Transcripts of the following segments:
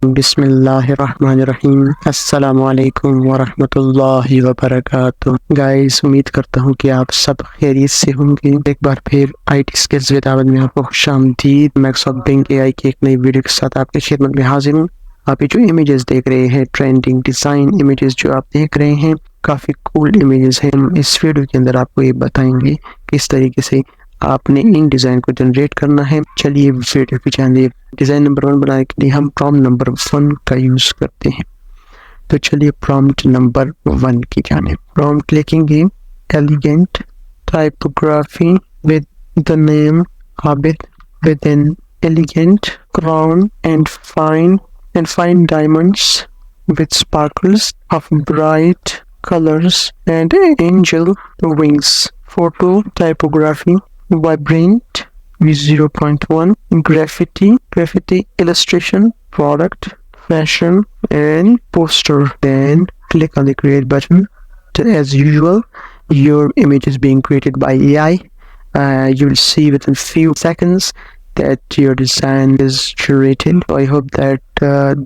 बिस्मिल्लाहिर्रहमानिर्रहीम। अस्सलामुअलैकुम वरहमतुल्लाहि वबरकातुह। गाइस, उम्मीद करता हूँ कि आप सब खैरियत से होंगे। एक बार फिर आईटी स्किल्स विद आबिद में आपको खुशामदीद। माइक्रोसॉफ्ट बिंग एआई की एक नई वीडियो के साथ आपकी खिदमत में हाजिर हूँ। आप ये जो इमेजेस देख रहे हैं, ट्रेंडिंग डिज़ाइन इमेजेस जो आप देख रहे हैं, काफ़ी कूल इमेजेस हैं। हम इस वीडियो के अंदर आपको ये बताएंगे किस तरीके से आपने इन डिज़ाइन को जनरेट करना है। चलिए वीडियो की जानिए। डिज़ाइन नंबर 1 बनाने के लिए हम प्रॉम्प्ट नंबर 1 का यूज़ करते हैं। तो चलिए प्रॉम्प्ट नंबर 1 की जानिए। प्रॉम्प्ट लिखेंगे elegant typography with the name Abid with an elegant crown and fine diamonds with sparkles of bright colors and angel wings. Photo typography vibrant V0.1 graffiti illustration product fashion and poster. Then click on the create button. As usual, your image is being created by AI. You will see within few seconds that your design is curated. I hope that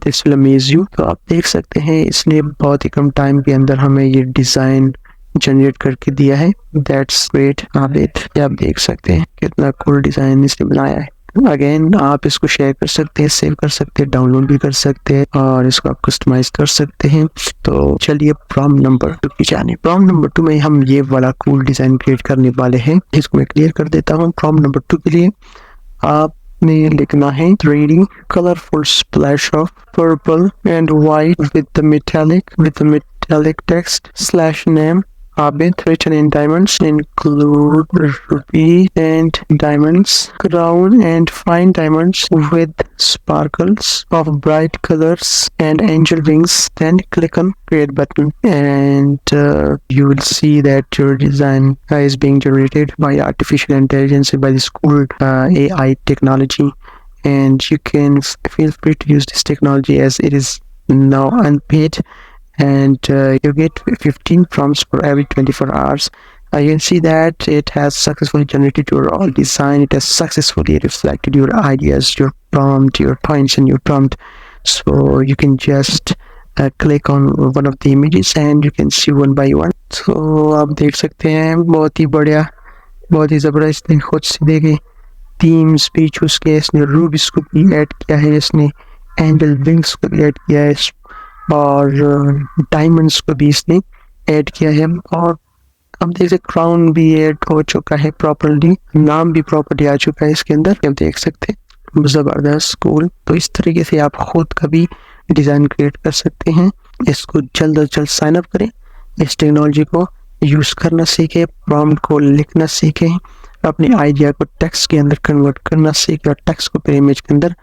this will amaze you. तो आप देख सकते हैं इसने बहुत ही कम time के अंदर हमें ये डिज़ाइन जनरेट करके दिया है। That's great, Abid. आप देख सकते हैं कितना कूल डिज़ाइन इसने बनाया है। अगेन आप इसको शेयर कर सकते हैं, सेव कर सकते हैं, डाउनलोड भी कर सकते हैं और इसको आप कस्टमाइज कर सकते हैं। तो चलिए प्रॉम्प्ट नंबर 2 की जानिए। प्रॉम्प्ट नंबर 2 में हम ये वाला कूल डिज़ाइन क्रिएट करने वाले हैं। इसको मैं क्लियर कर देता हूँ। प्रॉम्प्ट नंबर 2 के लिए आपने लिखना है 3D colorful splash of purple and white with the metallic text /name Abid written in diamonds, include ruby and diamonds, crown and fine diamonds with sparkles of bright colors and angel wings. Then click on create button and you will see that your design is being generated by artificial intelligence, by this cool AI technology, and you can feel free to use this technology as it is now unpaid, and you get 15 prompts for every 24 hours. You can see that it has successfully generated your design. It has successfully reflected your ideas, your prompt, your points in your prompt. So you can just click on one of the images and you can see one by one. So आप देख सकते हैं बहुत ही बढ़िया, बहुत ही ज़बरदस्त इसने खुद से देखे थीम्स भी चूज़ किया, इसने रूबीज को भी ऐड किया है, इसने एंजल विंग्स को भी ऐड किया है और डायमंड्स को भी इसने ऐड किया है। और अब देख सकते क्राउन भी ऐड हो चुका है प्रॉपर्ली, नाम भी प्रॉपर्ली आ चुका है इसके अंदर। आप देख सकते हैं ज़बरदस्त कूल। तो इस तरीके से आप खुद का भी डिज़ाइन क्रिएट कर सकते हैं। इसको जल्द अज जल्द साइन अप करें, इस टेक्नोलॉजी को यूज़ करना सीखें, प्रॉम्प्ट को लिखना सीखें, अपने आइडिया को टेक्स्ट के अंदर कन्वर्ट करना सीखें और टेक्स्ट को फिर इमेज के अंदर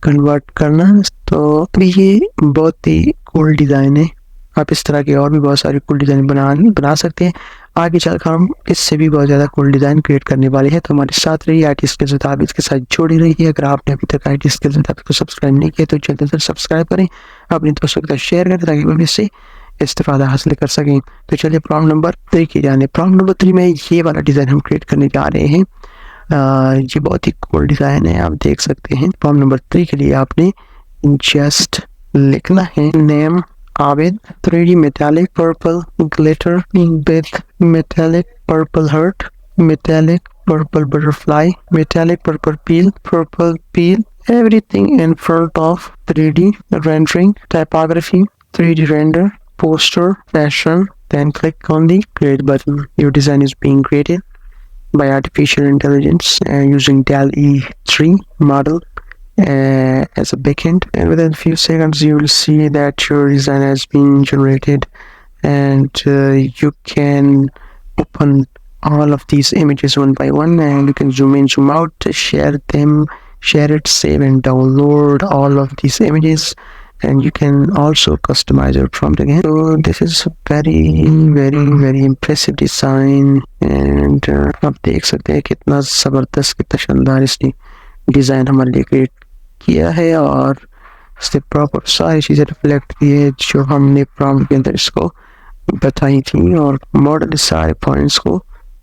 कन्वर्ट करना। तो ये बहुत ही कूल डिज़ाइन है। आप इस तरह के और भी बहुत सारे कूल डिज़ाइन बना सकते हैं। आगे चलकर हम इससे भी बहुत ज़्यादा कूल डिज़ाइन क्रिएट करने वाले हैं। तो हमारे साथ रहिए, आईटी स्किल्स विद आबिद के साथ जुड़ी रहिए। अगर आपने अभी तक आईटी स्किल्स विद आबिद को सब्सक्राइब नहीं किया तो जल्दी से सब्सक्राइब करें, अपने दोस्तों के साथ शेयर करें ताकि वो इससे इस्तेफादा हासिल कर सकें। तो चलिए प्रॉम्प्ट नंबर 3 की जाने। प्रॉम्प्ट नंबर 3 में ये वाला डिज़ाइन हम क्रिएट करने जा रहे हैं। ये बहुत ही कूल डिज़ाइन है, आप देख सकते हैं। प्रॉम्प्ट नंबर 3 के लिए आपने जस्ट लिखना है name Abid 3D metallic purple glitter with metallic purple heart, metallic purple butterfly, metallic purple peel, everything in front of 3D rendering, typography, 3D render, poster, fashion. Then click on the create button. Your design is being created by artificial intelligence using DALL-E 3 model as a backend, and within a few seconds you will see that your design has been generated, and you can open all of these images one by one and you can zoom in, zoom out, share it, save and download all of these images, and you can also customize your prompt again. So this is a very impressive design, and आप देख सकते हैं कितना ज़बरदस्त, कितना शानदार इसने design हमारे लिए क्रिएट किया है और इससे प्रॉपर सारी चीज़ें रिफ्लेक्ट की है जो हमने प्रॉम्प्ट के अंदर इसको बताई थी, और मॉडल सारे पॉइंट्स को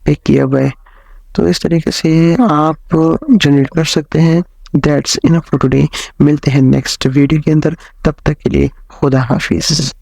पिक किया हुआ है। तो इस तरीके से आप जनरेट कर सकते हैं दैट्स इनफ फॉर टुडे। मिलते हैं नेक्स्ट वीडियो के अंदर, तब तक के लिए खुदा हाफिज।